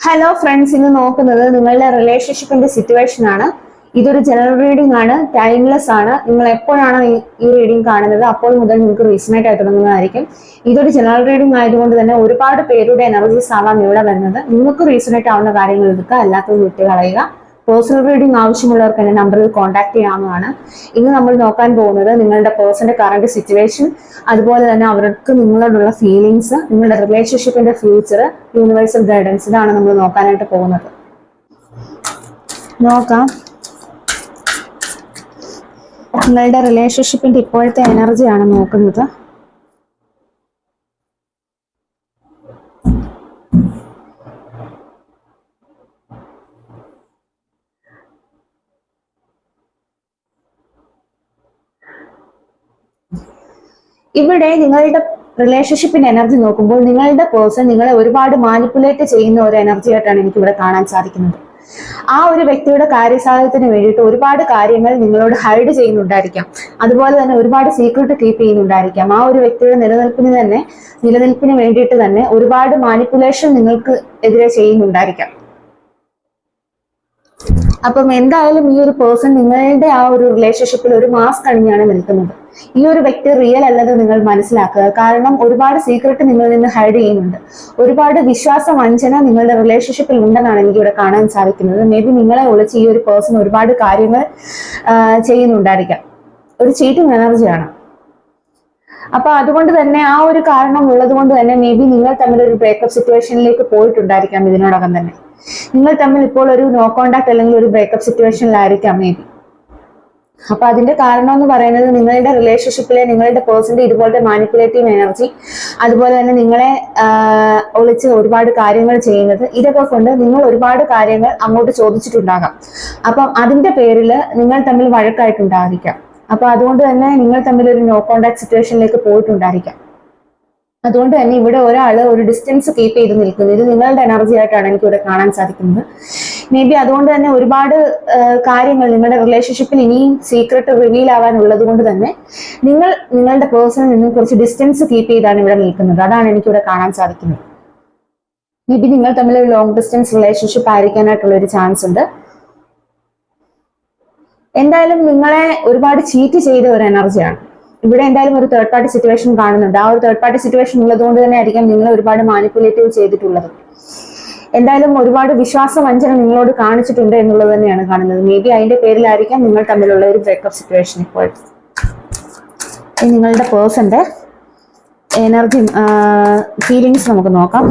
Hello friends, ഇന്ന് നോക്കുന്നത് നിങ്ങളുടെ റിലേഷൻഷിപ്പിന്റെ സിറ്റുവേഷൻ ആണ്. ഇതൊരു ജനറൽ റീഡിംഗ് ആണ്, ടൈംലെസ് ആണ്. നിങ്ങൾ എപ്പോഴാണ് ഈ റീഡിംഗ് കാണുന്നത് അപ്പോൾ മുതൽ നിങ്ങൾക്ക് റീസണേറ്റ് ആയി തുടങ്ങുന്നതായിരിക്കും. ഇതൊരു ജനറൽ റീഡിംഗ് ആയതുകൊണ്ട് തന്നെ ഒരുപാട് പേരുടെ എനർജീസ് ആവാം ഇവിടെ വരുന്നത്. നിങ്ങൾക്ക് റീസണേറ്റ് ആവുന്ന കാര്യങ്ങൾ എടുക്കുക, അല്ലാത്തത് വിട്ട് കളയുക. പേഴ്സണൽ റീഡിംഗ് ആവശ്യമുള്ളവർക്ക് എന്റെ നമ്പറിൽ കോൺടാക്ട് ചെയ്യാവുന്നതാണ്. ഇന്ന് നമ്മൾ നോക്കാൻ പോകുന്നത് നിങ്ങളുടെ പേഴ്സന്റെ കറന്റ് സിറ്റുവേഷൻ, അതുപോലെ തന്നെ അവർക്ക് നിങ്ങളോടുള്ള ഫീലിങ്സ്, നിങ്ങളുടെ റിലേഷൻഷിപ്പിന്റെ ഫ്യൂച്ചർ, യൂണിവേഴ്സൽ ഗൈഡൻസ്. ഇതാണ് നമ്മൾ നോക്കാനായിട്ട് പോകുന്നത്. നോക്കാം നിങ്ങളുടെ റിലേഷൻഷിപ്പിന്റെ ഇപ്പോഴത്തെ എനർജിയാണ് നോക്കുന്നത്. ഇവിടെ നിങ്ങളുടെ റിലേഷൻഷിപ്പിന്റെ എനർജി നോക്കുമ്പോൾ നിങ്ങളുടെ പേഴ്സൺ നിങ്ങളെ ഒരുപാട് മാനിപ്പുലേറ്റ് ചെയ്യുന്ന ഒരു എനർജി ആയിട്ടാണ് എനിക്ക് ഇവിടെ കാണാൻ സാധിക്കുന്നത്. ആ ഒരു വ്യക്തിയുടെ കാര്യസാധ്യത്തിന് വേണ്ടിയിട്ട് ഒരുപാട് കാര്യങ്ങൾ നിങ്ങളോട് ഹൈഡ് ചെയ്യുന്നുണ്ടായിരിക്കാം. അതുപോലെ തന്നെ ഒരുപാട് സീക്രട്ട് കീപ്പ് ചെയ്യുന്നുണ്ടായിരിക്കാം. ആ ഒരു വ്യക്തിയുടെ നിലനിൽപ്പിന് വേണ്ടിയിട്ട് തന്നെ ഒരുപാട് മാനിപ്പുലേഷൻ നിങ്ങൾക്ക് എതിരെ ചെയ്യുന്നുണ്ടായിരിക്കാം. അപ്പം എന്തായാലും ഈ ഒരു പേഴ്സൺ നിങ്ങളുടെ ആ ഒരു റിലേഷൻഷിപ്പിൽ ഒരു മാസ്ക് അണിഞ്ഞാണ് നിൽക്കുന്നത്. ഈ ഒരു വ്യക്തി റിയൽ അല്ലെന്ന് നിങ്ങൾ മനസ്സിലാക്കുക. കാരണം ഒരുപാട് സീക്രട്ട് നിങ്ങളിൽ നിന്ന് ഹൈഡ് ചെയ്യുന്നുണ്ട്. ഒരുപാട് വിശ്വാസ വഞ്ചന നിങ്ങളുടെ റിലേഷൻഷിപ്പിൽ ഉണ്ടെന്നാണ് എനിക്ക് ഇവിടെ കാണാൻ സാധിക്കുന്നത്. മേ ബി നിങ്ങളെ ഒളിച്ച് ഈ ഒരു പേഴ്സൺ ഒരുപാട് കാര്യങ്ങൾ ചെയ്യുന്നുണ്ടായിരിക്കാം. ഒരു ചീറ്റിംഗ് എനർജിയാണ്. അപ്പൊ അതുകൊണ്ട് തന്നെ ആ ഒരു കാരണം ഉള്ളത് കൊണ്ട് തന്നെ മേ ബി നിങ്ങൾ തമ്മിൽ ഒരു ബ്രേക്കപ്പ് സിറ്റുവേഷനിലേക്ക് പോയിട്ടുണ്ടായിരിക്കാം. ഇതിനോടകം തന്നെ നിങ്ങൾ തമ്മിൽ ഇപ്പോൾ ഒരു നോ കോണ്ടാക്ട് അല്ലെങ്കിൽ ഒരു ബ്രേക്കപ്പ് സിറ്റുവേഷനിലായിരിക്കാം മേ ബി. അപ്പൊ അതിന്റെ കാരണം എന്ന് പറയുന്നത് നിങ്ങളുടെ റിലേഷൻഷിപ്പിലെ നിങ്ങളുടെ പേഴ്സന്റെ ഇതുപോലത്തെ മാനിപ്പുലേറ്റീവ് എനർജി, അതുപോലെ തന്നെ നിങ്ങളെ ഒളിച്ച് ഒരുപാട് കാര്യങ്ങൾ ചെയ്യുന്നത്, ഇതൊക്കെ കൊണ്ട് നിങ്ങൾ ഒരുപാട് കാര്യങ്ങൾ അങ്ങോട്ട് ചോദിച്ചിട്ടുണ്ടാകാം. അപ്പം അതിന്റെ പേരിൽ നിങ്ങൾ തമ്മിൽ വഴക്കായിട്ടുണ്ടായിരിക്കാം. അപ്പൊ അതുകൊണ്ട് തന്നെ നിങ്ങൾ തമ്മിൽ ഒരു നോ കോണ്ടാക്ട് സിറ്റുവേഷനിലേക്ക് പോയിട്ടുണ്ടായിരിക്കാം. അതുകൊണ്ട് തന്നെ ഇവിടെ ഒരാള് ഒരു ഡിസ്റ്റൻസ് കീപ്പ് ചെയ്ത് നിൽക്കുന്നു. ഇത് നിങ്ങളുടെ എനർജി ആയിട്ടാണ് എനിക്ക് ഇവിടെ കാണാൻ സാധിക്കുന്നത്. മേ ബി അതുകൊണ്ട് തന്നെ ഒരുപാട് കാര്യങ്ങൾ നിങ്ങളുടെ റിലേഷൻഷിപ്പിൽ ഇനിയും സീക്രട്ട് റിവീൽ ആവാനുള്ളത് കൊണ്ട് തന്നെ നിങ്ങൾ നിങ്ങളുടെ പേഴ്സണിൽ നിന്നും കുറച്ച് ഡിസ്റ്റൻസ് കീപ്പ് ചെയ്താണ് ഇവിടെ നിൽക്കുന്നത്. അതാണ് എനിക്കിവിടെ കാണാൻ സാധിക്കുന്നത്. മേ ബി നിങ്ങൾ തമ്മിൽ ഒരു ലോങ് ഡിസ്റ്റൻസ് റിലേഷൻഷിപ്പ് ആയിരിക്കാനായിട്ടുള്ള ഒരു ചാൻസ് ഉണ്ട്. എന്തായാലും നിങ്ങളെ ഒരുപാട് ചീറ്റ് ചെയ്ത ഒരു എനർജിയാണ് ഇവിടെ. എന്തായാലും ഒരു തേർഡ് പാർട്ടി സിറ്റുവേഷൻ കാണുന്നുണ്ട്. ആ ഒരു തേർഡ് പാർട്ടി സിറ്റുവേഷൻ ഉള്ളതുകൊണ്ട് തന്നെ ആയിരിക്കാം നിങ്ങളെ ഒരുപാട് മാനിപ്പുലേറ്റീവ് ചെയ്തിട്ടുള്ളത്. എന്തായാലും ഒരുപാട് വിശ്വാസ വഞ്ചന നിങ്ങളോട് കാണിച്ചിട്ടുണ്ട് എന്നുള്ളത് തന്നെയാണ് കാണുന്നത്. മേ ബി അതിന്റെ പേരിലായിരിക്കാം നിങ്ങൾ തമ്മിലുള്ള ഒരു ബ്രേക്കപ്പ് സിറ്റുവേഷൻ. ഇപ്പോൾ നിങ്ങളുടെ പേഴ്സന്റെ എനർജി ഫീലിങ്സ് നമുക്ക് നോക്കാം.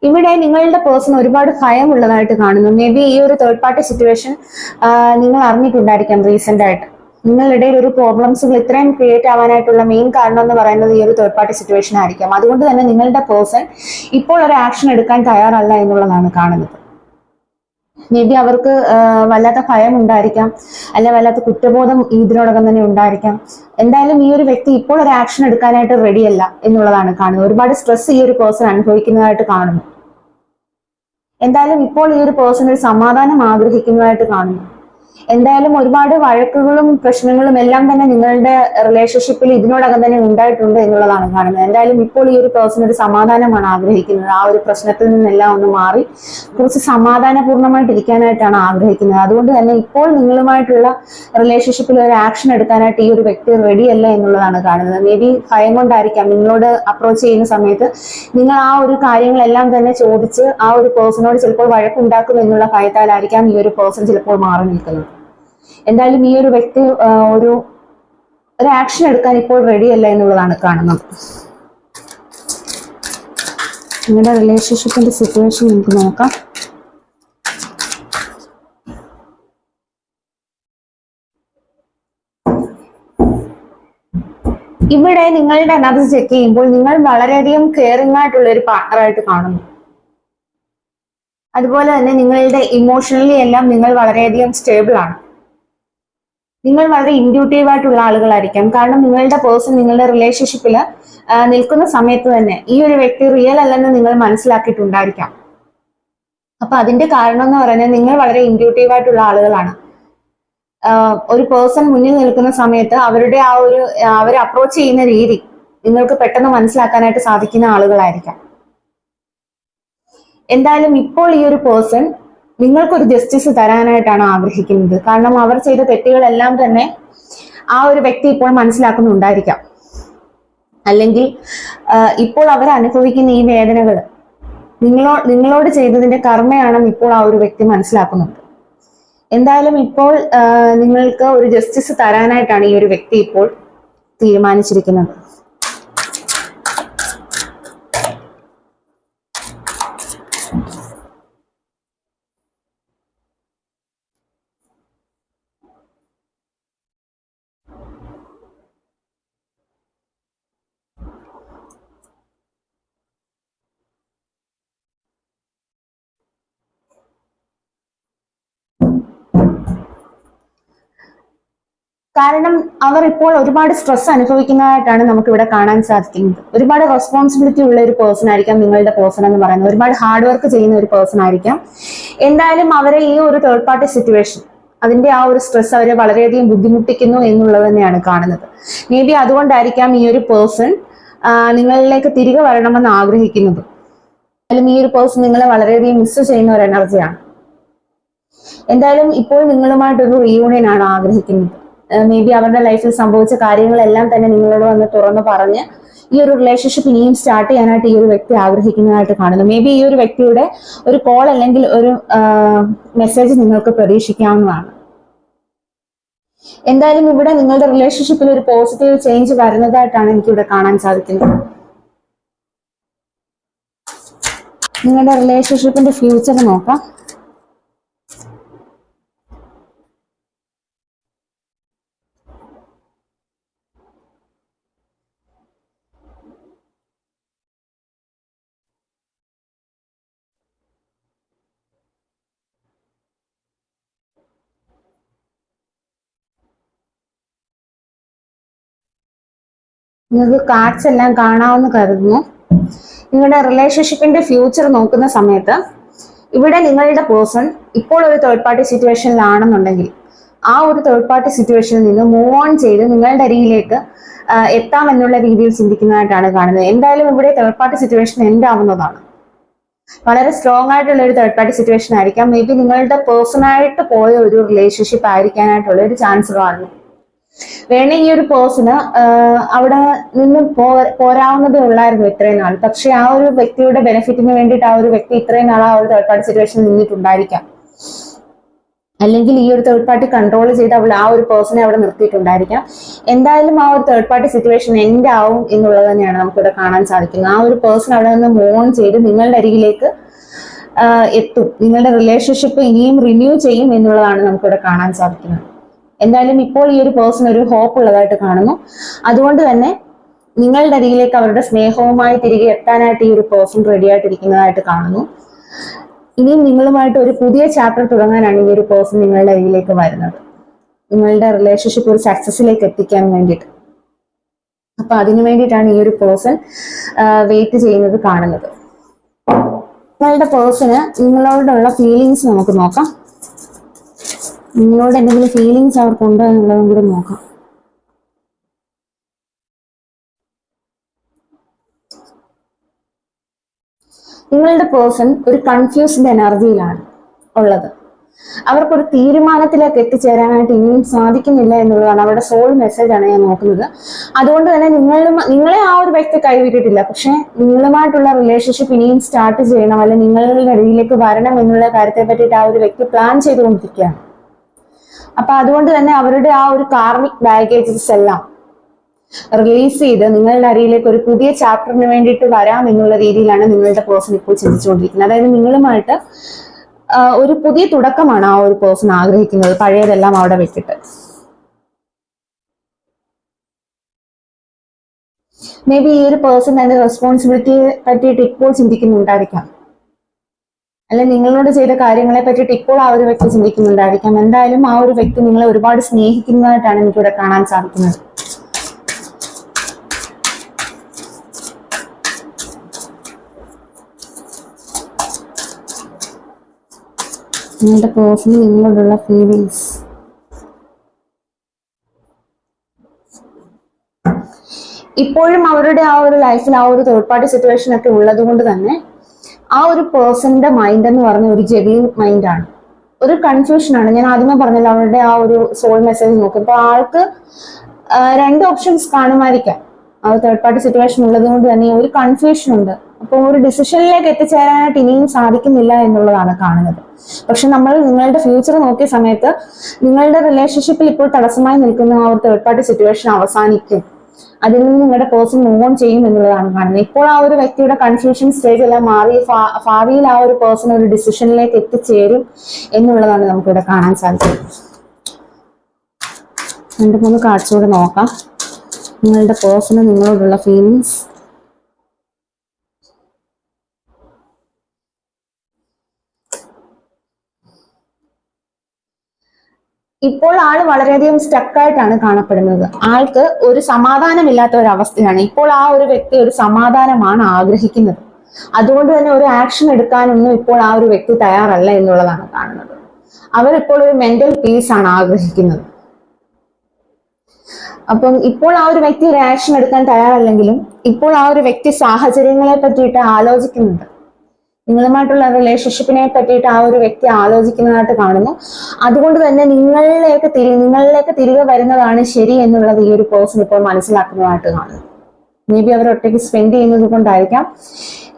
ഇവിടെ നിങ്ങളുടെ പേഴ്സൺ ഒരുപാട് ഭയം ഉള്ളതായിട്ട് കാണുന്നു. മേ ബി ഈ ഒരു തേർഡ് പാർട്ടി സിറ്റുവേഷൻ നിങ്ങൾ അറിഞ്ഞിട്ടുണ്ടായിരിക്കാം റീസെന്റ് ആയിട്ട്. നിങ്ങളിടയിൽ ഒരു പ്രോബ്ലംസുകൾ ഇത്രയും ക്രിയേറ്റ് ആവാനായിട്ടുള്ള മെയിൻ കാരണം എന്ന് പറയുന്നത് ഈ ഒരു തേർഡ് പാർട്ടി സിറ്റുവേഷൻ ആയിരിക്കാം. അതുകൊണ്ട് തന്നെ നിങ്ങളുടെ പേഴ്സൺ ഇപ്പോൾ ഒരു ആക്ഷൻ എടുക്കാൻ തയ്യാറല്ല എന്നുള്ളതാണ് കാണുന്നത്. മേ ബി അവർക്ക് വല്ലാത്ത ഭയം ഉണ്ടായിരിക്കാം, അല്ലെ വല്ലാത്ത കുറ്റബോധം ഇതിനോടകം തന്നെ ഉണ്ടായിരിക്കാം. എന്തായാലും ഈ ഒരു വ്യക്തി ഇപ്പോൾ ഒരു ആക്ഷൻ എടുക്കാനായിട്ട് റെഡിയല്ല എന്നുള്ളതാണ് കാണുന്നത്. ഒരുപാട് സ്ട്രെസ് ഈ ഒരു പേഴ്സൺ അനുഭവിക്കുന്നതായിട്ട് കാണുന്നു. എന്തായാലും ഇപ്പോൾ ഈ ഒരു പേഴ്സൺ ഒരു സമാധാനം ആഗ്രഹിക്കുന്നതായിട്ട് കാണുന്നു. എന്തായാലും ഒരുപാട് വഴക്കുകളും പ്രശ്നങ്ങളും എല്ലാം തന്നെ നിങ്ങളുടെ റിലേഷൻഷിപ്പിൽ ഇതിനോടകം തന്നെ ഉണ്ടായിട്ടുണ്ട് എന്നുള്ളതാണ് കാണുന്നത്. എന്തായാലും ഇപ്പോൾ ഈ ഒരു പേഴ്സൺ ഒരു സമാധാനമാണ് ആഗ്രഹിക്കുന്നത്. ആ ഒരു പ്രശ്നത്തിൽ നിന്നെല്ലാം ഒന്ന് മാറി കുറച്ച് സമാധാനപൂർണ്ണമായിട്ട് ഇരിക്കാനായിട്ടാണ് ആഗ്രഹിക്കുന്നത്. അതുകൊണ്ട് തന്നെ ഇപ്പോൾ നിങ്ങളുമായിട്ടുള്ള റിലേഷൻഷിപ്പിൽ ഒരു ആക്ഷൻ എടുക്കാനായിട്ട് ഈ ഒരു വ്യക്തി റെഡിയല്ല എന്നുള്ളതാണ് കാണുന്നത്. മേ ബി ഭയം കൊണ്ടായിരിക്കാം നിങ്ങളോട് അപ്രോച്ച് ചെയ്യുന്ന സമയത്ത് നിങ്ങൾ ആ ഒരു കാര്യങ്ങളെല്ലാം തന്നെ ചോദിച്ച് ആ ഒരു പേഴ്സണോട് ചിലപ്പോൾ വഴക്കുണ്ടാക്കും എന്നുള്ള ഭയത്താലായിരിക്കാം ഈ ഒരു പേഴ്സൺ ചിലപ്പോൾ മാറി നിൽക്കുന്നത്. എന്തായാലും ഈ ഒരു വ്യക്തി ഒരു ആക്ഷൻ എടുക്കാൻ ഇപ്പോൾ റെഡിയല്ല എന്നുള്ളതാണ് കാണുന്നത്. നിങ്ങളുടെ റിലേഷൻഷിപ്പിന്റെ സിറ്റുവേഷൻ നമുക്ക് നോക്കാം. ഇവിടെ നിങ്ങളുടെ എനർജി ചെക്ക് ചെയ്യുമ്പോൾ നിങ്ങൾ വളരെയധികം കെയറിംഗ് ആയിട്ടുള്ള ഒരു പാർട്ണറായിട്ട് കാണുന്നു. അതുപോലെ തന്നെ നിങ്ങളുടെ ഇമോഷണലി എല്ലാം നിങ്ങൾ വളരെയധികം സ്റ്റേബിൾ ആണ്. നിങ്ങൾ വളരെ ഇൻഡ്യൂട്ടീവ് ആയിട്ടുള്ള ആളുകളായിരിക്കാം. കാരണം നിങ്ങളുടെ പേഴ്സൺ നിങ്ങളുടെ റിലേഷൻഷിപ്പിൽ നിൽക്കുന്ന സമയത്ത് തന്നെ ഈ ഒരു വ്യക്തി റിയൽ അല്ലെന്ന് നിങ്ങൾ മനസ്സിലാക്കിയിട്ടുണ്ടായിരിക്കാം. അപ്പൊ അതിന്റെ കാരണം എന്ന് പറയുന്നത് നിങ്ങൾ വളരെ ഇൻഡ്യൂട്ടീവ് ആയിട്ടുള്ള ആളുകളാണ്. ഒരു പേഴ്സൺ മുന്നിൽ നിൽക്കുന്ന സമയത്ത് അവരെ അപ്രോച്ച് ചെയ്യുന്ന രീതി നിങ്ങൾക്ക് പെട്ടെന്ന് മനസ്സിലാക്കാനായിട്ട് സാധിക്കുന്ന ആളുകളായിരിക്കാം. എന്തായാലും ഇപ്പോൾ ഈ ഒരു പേഴ്സൺ നിങ്ങൾക്കൊരു ജസ്റ്റിസ് തരാനായിട്ടാണ് ആഗ്രഹിക്കുന്നത്. കാരണം അവർ ചെയ്ത തെറ്റുകളെല്ലാം തന്നെ ആ ഒരു വ്യക്തി ഇപ്പോൾ മനസ്സിലാക്കുന്നുണ്ടായിരിക്കാം. അല്ലെങ്കിൽ ഇപ്പോൾ അവർ അനുഭവിക്കുന്ന ഈ വേദനകൾ നിങ്ങളോട് ചെയ്തതിന്റെ കർമ്മയാണെന്ന് ഇപ്പോൾ ആ ഒരു വ്യക്തി മനസ്സിലാക്കുന്നുണ്ട്. എന്തായാലും ഇപ്പോൾ നിങ്ങൾക്ക് ഒരു ജസ്റ്റിസ് തരാനായിട്ടാണ് ഈ ഒരു വ്യക്തി ഇപ്പോൾ തീരുമാനിച്ചിരിക്കുന്നത്. കാരണം അവർ ഇപ്പോൾ ഒരുപാട് സ്ട്രെസ് അനുഭവിക്കുന്നതായിട്ടാണ് നമുക്ക് ഇവിടെ കാണാൻ സാധിക്കുന്നത്. ഒരുപാട് റെസ്പോൺസിബിലിറ്റി ഉള്ള ഒരു പേഴ്സൺ ആയിരിക്കാം നിങ്ങളുടെ പേഴ്സൺ എന്ന് പറയുന്നത്. ഒരുപാട് ഹാർഡ് വർക്ക് ചെയ്യുന്ന ഒരു പേഴ്സൺ ആയിരിക്കാം. എന്തായാലും അവരെ ഈ ഒരു തേർഡ് പാർട്ടി സിറ്റുവേഷൻ, അതിന്റെ ആ ഒരു സ്ട്രെസ് അവരെ വളരെയധികം ബുദ്ധിമുട്ടിക്കുന്നു എന്നുള്ളത് തന്നെയാണ് കാണുന്നത്. മേ ബി അതുകൊണ്ടായിരിക്കാം ഈ ഒരു പേഴ്സൺ നിങ്ങളിലേക്ക് തിരികെ വരണമെന്ന് ആഗ്രഹിക്കുന്നത്. അല്ലെങ്കിൽ ഈ ഒരു പേഴ്സൺ നിങ്ങളെ വളരെയധികം മിസ് ചെയ്യുന്ന ഒരു എനർജിയാണ്. എന്തായാലും ഇപ്പോൾ നിങ്ങളുമായിട്ടൊരു റീയൂണിയൻ ആണ് ആഗ്രഹിക്കുന്നത്. മേ ബി അവരുടെ ലൈഫിൽ സംഭവിച്ച കാര്യങ്ങളെല്ലാം തന്നെ നിങ്ങളോട് വന്ന് തുറന്നു പറഞ്ഞ് ഈ ഒരു റിലേഷൻഷിപ്പ് ഇനിയും സ്റ്റാർട്ട് ചെയ്യാനായിട്ട് ഈ ഒരു വ്യക്തി ആഗ്രഹിക്കുന്നതായിട്ട് കാണുന്നു. മേ ബി ഈ ഒരു വ്യക്തിയുടെ ഒരു കോൾ അല്ലെങ്കിൽ ഒരു മെസ്സേജ് നിങ്ങൾക്ക് പ്രതീക്ഷിക്കാവുന്നതാണ്. എന്തായാലും ഇവിടെ നിങ്ങളുടെ റിലേഷൻഷിപ്പിൽ ഒരു പോസിറ്റീവ് ചേഞ്ച് വരുന്നതായിട്ടാണ് എനിക്കിവിടെ കാണാൻ സാധിക്കുന്നത്. നിങ്ങളുടെ റിലേഷൻഷിപ്പിന്റെ ഫ്യൂച്ചർ നോക്കാം. നിങ്ങൾക്ക് കാർഡ്സ് എല്ലാം കാണാമെന്ന് കരുതുന്നു. നിങ്ങളുടെ റിലേഷൻഷിപ്പിന്റെ ഫ്യൂച്ചർ നോക്കുന്ന സമയത്ത് ഇവിടെ നിങ്ങളുടെ പേഴ്സൺ ഇപ്പോൾ ഒരു തേർഡ് പാർട്ടി സിറ്റുവേഷനിലാണെന്നുണ്ടെങ്കിൽ ആ ഒരു തേർഡ് പാർട്ടി സിറ്റുവേഷനിൽ നിന്ന് മൂവ് ഓൺ ചെയ്ത് നിങ്ങളുടെ അരികിലേക്ക് എത്താമെന്നുള്ള രീതിയിൽ ചിന്തിക്കുന്നതായിട്ടാണ് കാണുന്നത്. എന്തായാലും ഇവിടെ തേർഡ് പാർട്ടി സിറ്റുവേഷൻ എൻഡ് ആവുന്നതാണ്. വളരെ സ്ട്രോങ് ആയിട്ടുള്ള ഒരു തേർഡ് പാർട്ടി സിറ്റുവേഷൻ ആയിരിക്കാം. മേ ബി നിങ്ങളുടെ പേഴ്സണായിട്ട് പോയ ഒരു റിലേഷൻഷിപ്പ് ആയിരിക്കാനായിട്ടുള്ള ഒരു ചാൻസ് കാണുന്നു. വേണേ ഈ ഒരു പേഴ്സണ് അവിടെ നിന്ന് പോരാവുന്നതേ ഉള്ളായിരുന്നു ഇത്രയും നാൾ. പക്ഷെ ആ ഒരു വ്യക്തിയുടെ ബെനിഫിറ്റിന് വേണ്ടിയിട്ട് ആ ഒരു വ്യക്തി ഇത്രയും നാൾ ആ ഒരു തേർഡ് പാർട്ടി സിറ്റുവേഷനിൽ നിന്നിട്ടുണ്ടായിരിക്കാം. അല്ലെങ്കിൽ ഈ ഒരു തേർഡ് പാർട്ടി കൺട്രോൾ ചെയ്ത് ആ ഒരു പേഴ്സണെ അവിടെ നിർത്തിയിട്ടുണ്ടായിരിക്കാം. എന്തായാലും ആ ഒരു തേർഡ് പാർട്ടി സിറ്റുവേഷൻ എൻഡ് ആവും എന്നുള്ളത് തന്നെയാണ് നമുക്കിവിടെ കാണാൻ സാധിക്കുന്നത്. ആ ഒരു പേഴ്സൺ അവിടെ നിന്ന് മൂവ് ഓൺ ചെയ്ത് നിങ്ങളുടെ അരികിലേക്ക് എത്തും. നിങ്ങളുടെ റിലേഷൻഷിപ്പ് ഇനിയും റിന്യൂ ചെയ്യും എന്നുള്ളതാണ് നമുക്കിവിടെ കാണാൻ സാധിക്കുന്നത്. എന്തായാലും ഇപ്പോൾ ഈ ഒരു പേഴ്സൺ ഒരു ഹോപ്പ് ഉള്ളതായിട്ട് കാണുന്നു. അതുകൊണ്ട് തന്നെ നിങ്ങളുടെ അരികിലേക്ക് അവരുടെ സ്നേഹവുമായി തിരികെ എത്താനായിട്ട് ഈ ഒരു പേഴ്സൺ റെഡി ആയിട്ടിരിക്കുന്നതായിട്ട് കാണുന്നു. ഇനിയും നിങ്ങളുമായിട്ട് ഒരു പുതിയ ചാപ്റ്റർ തുടങ്ങാനാണ് ഈ ഒരു പേഴ്സൺ നിങ്ങളുടെ അരികിലേക്ക് വരുന്നത്. നിങ്ങളുടെ റിലേഷൻഷിപ്പ് ഒരു സക്സസിലേക്ക് എത്തിക്കാൻ വേണ്ടിയിട്ട്. അപ്പൊ അതിനു വേണ്ടിയിട്ടാണ് ഈ ഒരു പേഴ്സൺ വെയിറ്റ് ചെയ്യുന്നത് കാണുന്നത്. നിങ്ങളുടെ പേഴ്സണ് നിങ്ങളോടുള്ള ഫീലിങ്സ് നമുക്ക് നോക്കാം. നിങ്ങളോട് എന്തെങ്കിലും ഫീലിങ്സ് അവർക്കുണ്ടോ എന്നുള്ളതും കൂടി നോക്കാം. നിങ്ങളുടെ പേഴ്സൺ ഒരു കൺഫ്യൂസ്ഡ് എനർജിയിലാണ് ഉള്ളത്. അവർക്കൊരു തീരുമാനത്തിലേക്ക് എത്തിച്ചേരാനായിട്ട് ഇനിയും സാധിക്കുന്നില്ല എന്നുള്ളതാണ് അവരുടെ സോൾ മെസ്സേജ് ആണ് ഞാൻ നോക്കുന്നത്. അതുകൊണ്ട് തന്നെ നിങ്ങളെ ആ ഒരു വ്യക്തി കൈവിട്ടിട്ടില്ല. പക്ഷെ നിങ്ങളുമായിട്ടുള്ള റിലേഷൻഷിപ്പ് ഇനിയും സ്റ്റാർട്ട് ചെയ്യണം, അല്ലെങ്കിൽ നിങ്ങളുടെ ഇടയിലേക്ക് വരണം എന്നുള്ള കാര്യത്തെ പറ്റിയിട്ട് ആ ഒരു വ്യക്തി പ്ലാൻ ചെയ്തുകൊണ്ടിരിക്കുകയാണ്. അപ്പൊ അതുകൊണ്ട് തന്നെ അവരുടെ ആ ഒരു കാർമിക് ബാഗേജസ് എല്ലാം റിലീസ് ചെയ്ത് നിങ്ങളുടെ അരിയിലേക്ക് ഒരു പുതിയ ചാപ്റ്ററിന് വേണ്ടിയിട്ട് വരാം എന്നുള്ള രീതിയിലാണ് നിങ്ങളുടെ പേഴ്സൺ ഇപ്പോൾ ചിന്തിച്ചുകൊണ്ടിരിക്കുന്നത്. അതായത് നിങ്ങളുമായിട്ട് ഒരു പുതിയ തുടക്കമാണ് ആ ഒരു പേഴ്സൺ ആഗ്രഹിക്കുന്നത്, പഴയതെല്ലാം അവിടെ വെച്ചിട്ട്. മേ ബി ഈ ഒരു പേഴ്സൺ തന്റെ റെസ്പോൺസിബിലിറ്റിയെ പറ്റിയിട്ട് ഇപ്പോൾ ചിന്തിക്കുന്നുണ്ടായിരിക്കാം, അല്ല നിങ്ങളോട് ചെയ്ത കാര്യങ്ങളെ പറ്റിയിട്ട് ഇപ്പോൾ ആ ഒരു വ്യക്തി ചിന്തിക്കുന്നുണ്ടായിരിക്കാം. എന്തായാലും ആ ഒരു വ്യക്തി നിങ്ങളെ ഒരുപാട് സ്നേഹിക്കുന്നതായിട്ടാണ് എനിക്കിവിടെ കാണാൻ സാധിക്കുന്നത്. നിങ്ങളുടെ പേഴ്സണൽ നിങ്ങളോടുള്ള ഫീലിങ്സ്. ഇപ്പോഴും അവരുടെ ആ ഒരു ലൈഫിൽ ആ ഒരു തേർഡ് പാർട്ടി സിറ്റുവേഷൻ ഒക്കെ ഉള്ളത് കൊണ്ട് തന്നെ ആ ഒരു പേഴ്സന്റെ മൈൻഡ് എന്ന് പറഞ്ഞ ഒരു ജെന്യൂൻ മൈൻഡാണ്. ഒരു കൺഫ്യൂഷൻ ആണ്. ഞാൻ ആദ്യമേ പറഞ്ഞല്ലോ, അവരുടെ ആ ഒരു സോൾ മെസ്സേജ് നോക്കുമ്പോൾ ആൾക്ക് രണ്ട് ഓപ്ഷൻസ് കാണുമായിരിക്കാം. ആ തേർഡ് പാർട്ടി സിറ്റുവേഷൻ ഉള്ളത് കൊണ്ട് തന്നെ ഒരു കൺഫ്യൂഷൻ ഉണ്ട്. അപ്പോൾ ഒരു ഡിസിഷനിലേക്ക് എത്തിച്ചേരാനായിട്ട് ഇനിയും സാധിക്കുന്നില്ല എന്നുള്ളതാണ് കാണുന്നത്. പക്ഷെ നമ്മൾ നിങ്ങളുടെ ഫ്യൂച്ചർ നോക്കിയ സമയത്ത് നിങ്ങളുടെ റിലേഷൻഷിപ്പിൽ ഇപ്പോൾ തടസ്സമായി നിൽക്കുന്ന ആ ഒരു തേർഡ് പാർട്ടി സിറ്റുവേഷൻ അവസാനിക്കും. അതിൽ നിന്ന് നിങ്ങളുടെ പേഴ്സൺ മൂവ് ഓൺ ചെയ്യും എന്നുള്ളതാണ് കാണുന്നത്. ഇപ്പോൾ ആ ഒരു വ്യക്തിയുടെ കൺഫ്യൂഷൻ സ്റ്റേജ് എല്ലാം മാറി ഭാവിയിൽ ആ ഒരു പേഴ്സൺ ഒരു ഡിസിഷനിലേക്ക് എത്തിച്ചേരും എന്നുള്ളതാണ് നമുക്കിവിടെ കാണാൻ സാധിക്കുന്നത്. 2-3 കാർഡ്സ് കൂടെ നോക്കാം. നിങ്ങളുടെ പേഴ്സണ് നിങ്ങളോടുള്ള ഫീലിങ്സ്. ഇപ്പോൾ ആള് വളരെയധികം സ്റ്റക്കായിട്ടാണ് കാണപ്പെടുന്നത്. ആൾക്ക് ഒരു സമാധാനമില്ലാത്ത ഒരു അവസ്ഥയാണ്. ഇപ്പോൾ ആ ഒരു വ്യക്തി ഒരു സമാധാനമാണ് ആഗ്രഹിക്കുന്നത്. അതുകൊണ്ട് തന്നെ ഒരു ആക്ഷൻ എടുക്കാനൊന്നും ഇപ്പോൾ ആ ഒരു വ്യക്തി തയ്യാറല്ല എന്നുള്ളതാണ് കാണുന്നത്. അവരിപ്പോൾ ഒരു മെന്റൽ പീസ് ആണ് ആഗ്രഹിക്കുന്നത്. അപ്പം ഇപ്പോൾ ആ ഒരു വ്യക്തി ഒരു ആക്ഷൻ എടുക്കാൻ തയ്യാറല്ലെങ്കിലും ഇപ്പോൾ ആ ഒരു വ്യക്തി സാഹചര്യങ്ങളെ പറ്റിയിട്ട് ആലോചിക്കുന്നുണ്ട്. നിങ്ങളുമായിട്ടുള്ള റിലേഷൻഷിപ്പിനെ പറ്റിയിട്ട് ആ ഒരു വ്യക്തി ആലോചിക്കുന്നതായിട്ട് കാണുന്നു. അതുകൊണ്ട് തന്നെ നിങ്ങളിലേക്ക് തിരികെ വരുന്നതാണ് ശരി എന്നുള്ളത് ഈ ഒരു പേഴ്സൺ ഇപ്പോൾ മനസ്സിലാക്കുന്നതായിട്ട് കാണുന്നു. മേ ബി അവർ ഒറ്റയ്ക്ക് സ്പെൻഡ് ചെയ്യുന്നത് കൊണ്ടായിരിക്കാം.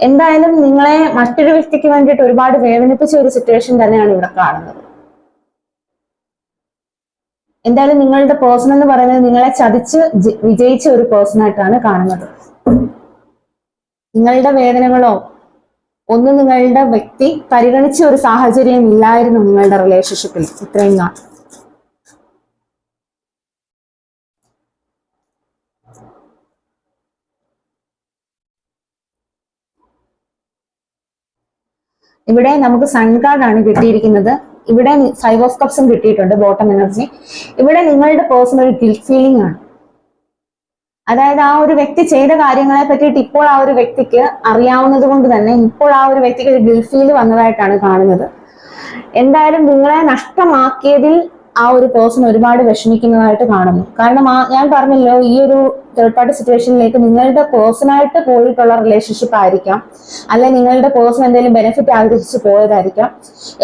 എന്തായാലും നിങ്ങളെ മറ്റൊരു വ്യക്തിക്ക് വേണ്ടിയിട്ട് ഒരുപാട് വേദനിപ്പിച്ച ഒരു സിറ്റുവേഷൻ തന്നെയാണ് ഇവിടെ കാണുന്നത്. എന്തായാലും നിങ്ങളുടെ പേഴ്സൺ എന്ന് പറയുന്നത് നിങ്ങളെ ചതിച്ച് വിജയിച്ച ഒരു പേഴ്സൺ ആയിട്ടാണ് കാണുന്നത്. നിങ്ങളുടെ വേദനകളോ ഒന്നും നിങ്ങളുടെ വ്യക്തി പരിഗണിച്ച ഒരു സാഹചര്യം ഇല്ലായിരുന്നു നിങ്ങളുടെ റിലേഷൻഷിപ്പിൽ ഇത്രയും നാൾ. ഇവിടെ നമുക്ക് സൺ കാർഡാണ് കിട്ടിയിരിക്കുന്നത്. ഇവിടെ 5 ഓഫ് കപ്സും കിട്ടിയിട്ടുണ്ട്, ബോട്ടം എനർജി. ഇവിടെ നിങ്ങളുടെ പേഴ്സണൽ ഗിൽറ്റ് ഫീലിംഗ് ആണ്. അതായത് ആ ഒരു വ്യക്തി ചെയ്ത കാര്യങ്ങളെ പറ്റിയിട്ട് ഇപ്പോൾ ആ ഒരു വ്യക്തിക്ക് അറിയാവുന്നത് കൊണ്ട് തന്നെ ഇപ്പോൾ ആ ഒരു വ്യക്തിക്ക് ഒരു ഗിൽറ്റ് ഫീൽ വന്നതായിട്ടാണ് കാണുന്നത്. എന്തായാലും നിങ്ങളെ നഷ്ടമാക്കിയതിൽ ആ ഒരു പേഴ്സൺ ഒരുപാട് വിഷമിക്കുന്നതായിട്ട് കാണുന്നു. കാരണം ഞാൻ പറഞ്ഞല്ലോ, ഈ ഒരു തേർഡ് പാർട്ടി സിറ്റുവേഷനിലേക്ക് നിങ്ങളുടെ പേഴ്സണായിട്ട് പോയിട്ടുള്ള റിലേഷൻഷിപ്പ് ആയിരിക്കാം, അല്ലെ നിങ്ങളുടെ പേഴ്സൺ എന്തെങ്കിലും ബെനിഫിറ്റ് ആഗ്രഹിച്ച് പോയതായിരിക്കാം.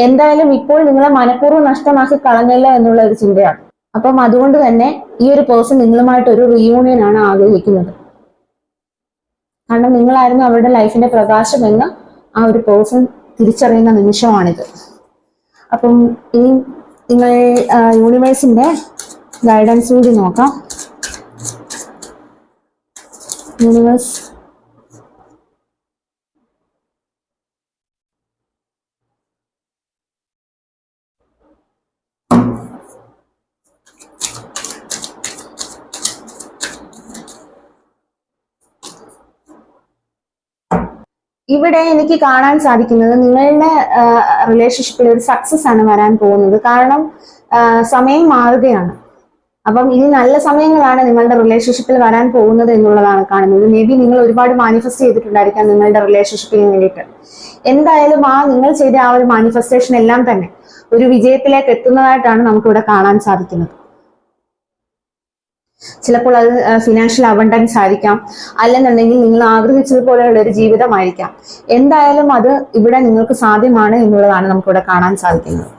എന്തായാലും ഇപ്പോൾ നിങ്ങളെ മനഃപൂർവ്വം നഷ്ടമാക്കി കളഞ്ഞല്ലോ എന്നുള്ള ഒരു ചിന്തയാണ്. അപ്പം അതുകൊണ്ട് തന്നെ ഈ ഒരു പേഴ്സൺ നിങ്ങളുമായിട്ട് ഒരു റീയൂണിയൻ ആണ് ആഗ്രഹിക്കുന്നത്. കാരണം നിങ്ങളായിരുന്നു അവരുടെ ലൈഫിന്റെ പ്രകാശം എന്ന് ആ ഒരു പേഴ്സൺ തിരിച്ചറിയുന്ന നിമിഷമാണിത്. അപ്പം ഇനി നിങ്ങൾ യൂണിവേഴ്സിന്റെ ഗൈഡൻസ് കൂടി നോക്കാം. യൂണിവേഴ്സ് ഇവിടെ എനിക്ക് കാണാൻ സാധിക്കുന്നത് നിങ്ങളുടെ റിലേഷൻഷിപ്പിൽ ഒരു സക്സസ് ആണ് വരാൻ പോകുന്നത്. കാരണം സമയം മാറുകയാണ്. അപ്പം ഇനി നല്ല സമയങ്ങളാണ് നിങ്ങളുടെ റിലേഷൻഷിപ്പിൽ വരാൻ പോകുന്നത് എന്നുള്ളതാണ് കാണുന്നത്. മേ ബി നിങ്ങൾ ഒരുപാട് മാനിഫെസ്റ്റ് ചെയ്തിട്ടുണ്ടായിരിക്കാം നിങ്ങളുടെ റിലേഷൻഷിപ്പിന് വേണ്ടിയിട്ട്. എന്തായാലും നിങ്ങൾ ചെയ്ത ആ ഒരു മാനിഫെസ്റ്റേഷൻ എല്ലാം തന്നെ ഒരു വിജയത്തിലേക്ക് എത്തുന്നതായിട്ടാണ് നമുക്കിവിടെ കാണാൻ സാധിക്കുന്നത്. ചിലപ്പോൾ അത് ഫിനാൻഷ്യൽ അബണ്ടൻസ് ആയിരിക്കാം, അല്ലെന്നുണ്ടെങ്കിൽ നിങ്ങൾ ആഗ്രഹിച്ചതുപോലെയുള്ള ഒരു ജീവിതമായിരിക്കാം. എന്തായാലും അത് ഇവിടെ നിങ്ങൾക്ക് സാധ്യമാണ് എന്നുള്ളതാണ് നമുക്കിവിടെ കാണാൻ സാധിക്കുന്നത്.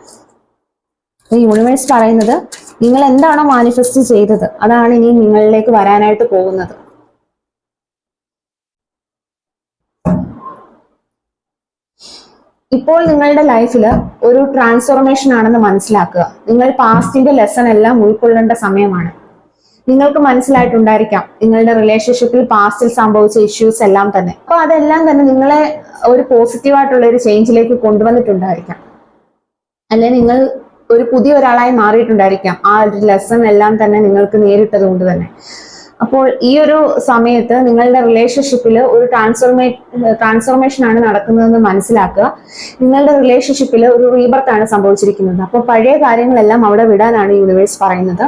യൂണിവേഴ്സ് പറയുന്നത് നിങ്ങൾ എന്താണോ മാനിഫെസ്റ്റ് ചെയ്തത് അതാണ് ഇനി നിങ്ങളിലേക്ക് വരാനായിട്ട് പോകുന്നത്. ഇപ്പോൾ നിങ്ങളുടെ ലൈഫിൽ ഒരു ട്രാൻസ്ഫോർമേഷൻ ആണെന്ന് മനസ്സിലാക്കുക. നിങ്ങൾ പാസ്റ്റിന്റെ ലെസൺ എല്ലാം ഉൾക്കൊള്ളേണ്ട സമയമാണ്. നിങ്ങൾക്ക് മനസ്സിലായിട്ടുണ്ടായിരിക്കാം നിങ്ങളുടെ റിലേഷൻഷിപ്പിൽ പാസ്റ്റിൽ സംഭവിച്ച ഇഷ്യൂസ് എല്ലാം തന്നെ. അപ്പൊ അതെല്ലാം തന്നെ നിങ്ങളെ ഒരു പോസിറ്റീവായിട്ടുള്ള ഒരു ചേഞ്ചിലേക്ക് കൊണ്ടുവന്നിട്ടുണ്ടായിരിക്കാം, അല്ലെ നിങ്ങൾ ഒരു പുതിയ ഒരാളായി മാറിയിട്ടുണ്ടായിരിക്കാം ആ ഒരു ലെസൺ എല്ലാം തന്നെ നിങ്ങൾക്ക് നേരിട്ടത് കൊണ്ട് തന്നെ. അപ്പോൾ ഈ ഒരു സമയത്ത് നിങ്ങളുടെ റിലേഷൻഷിപ്പിൽ ഒരു ട്രാൻസ്ഫോർമേഷൻ ആണ് നടക്കുന്നതെന്ന് മനസ്സിലാക്കുക. നിങ്ങളുടെ റിലേഷൻഷിപ്പിൽ ഒരു റീബർത്ത് ആണ് സംഭവിച്ചിരിക്കുന്നത്. അപ്പോൾ പഴയ കാര്യങ്ങളെല്ലാം അവിടെ വിടാനാണ് യൂണിവേഴ്സ് പറയുന്നത്.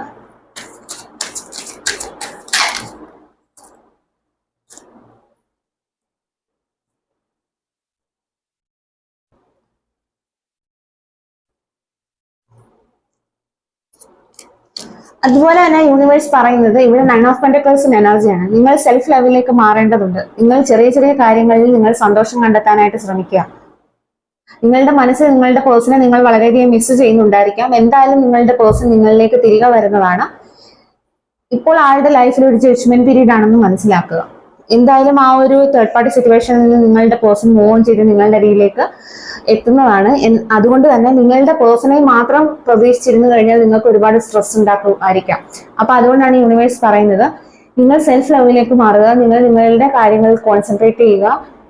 അതുപോലെ തന്നെ യൂണിവേഴ്സ് പറയുന്നത് ഇവിടെ 9 ഓഫ് പെന്റക്കിൾസിന്റെ എനർജിയാണ്. നിങ്ങൾ സെൽഫ് ലെവലിലേക്ക് മാറേണ്ടതുണ്ട്. നിങ്ങൾ ചെറിയ ചെറിയ കാര്യങ്ങളിൽ നിങ്ങൾ സന്തോഷം കണ്ടെത്താനായിട്ട് ശ്രമിക്കുക. നിങ്ങളുടെ മനസ്സിൽ നിങ്ങളുടെ പേഴ്സണെ നിങ്ങൾ വളരെയധികം മിസ് ചെയ്യുന്നുണ്ടായിരിക്കാം. എന്തായാലും നിങ്ങളുടെ പേഴ്സൺ നിങ്ങളിലേക്ക് തിരികെ വരുന്നതാണ്. ഇപ്പോൾ ആളുടെ ലൈഫിൽ ഒരു ജഡ്ജ്മെന്റ് പീരീഡ് ആണെന്ന് മനസ്സിലാക്കുക. എന്തായാലും ആ ഒരു തേർഡ് പാർട്ടി സിറ്റുവേഷനിൽ നിന്ന് നിങ്ങളുടെ പേഴ്സൺ മൂവ് ഓൺ ചെയ്ത് നിങ്ങളുടെ അടിയിലേക്ക് എത്തുന്നതാണ്. അതുകൊണ്ട് തന്നെ നിങ്ങളുടെ പേഴ്സണെ മാത്രം പ്രതീക്ഷിച്ചിരുന്നു കഴിഞ്ഞാൽ നിങ്ങൾക്ക് ഒരുപാട് സ്ട്രെസ് ഉണ്ടാക്കുമായിരിക്കാം. അപ്പൊ അതുകൊണ്ടാണ് യൂണിവേഴ്സ് പറയുന്നത് നിങ്ങൾ സെൽഫ് ലെവലിലേക്ക് മാറുക. നിങ്ങൾ നിങ്ങളുടെ കാര്യങ്ങളിൽ കോൺസെൻട്രേറ്റ് ചെയ്യുക.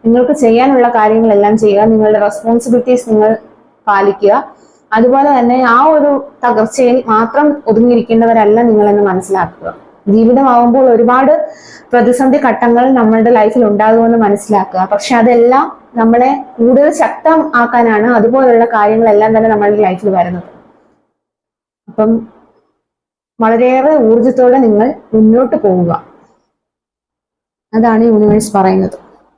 നിങ്ങൾക്ക് ചെയ്യാനുള്ള കാര്യങ്ങളെല്ലാം ചെയ്യുക. നിങ്ങളുടെ റെസ്പോൺസിബിലിറ്റീസ് നിങ്ങൾ പാലിക്കുക. അതുപോലെ തന്നെ ആ ഒരു തകർച്ചയിൽ മാത്രം ഒതുങ്ങിയിരിക്കേണ്ടവരല്ല നിങ്ങളെന്ന് മനസ്സിലാക്കുക. ജീവിതമാവുമ്പോൾ ഒരുപാട് പ്രതിസന്ധി ഘട്ടങ്ങൾ നമ്മളുടെ ലൈഫിൽ ഉണ്ടാകുമെന്ന് മനസ്സിലാക്കുക. പക്ഷെ അതെല്ലാം നമ്മളെ കൂടുതൽ ശക്തമാക്കാനാണ് അതുപോലുള്ള കാര്യങ്ങളെല്ലാം തന്നെ നമ്മളുടെ ലൈഫിൽ വരുന്നത്. അപ്പം വളരെയേറെ ഊർജത്തോടെ നിങ്ങൾ മുന്നോട്ട് പോവുക. അതാണ് യൂണിവേഴ്സ് പറയുന്നത്.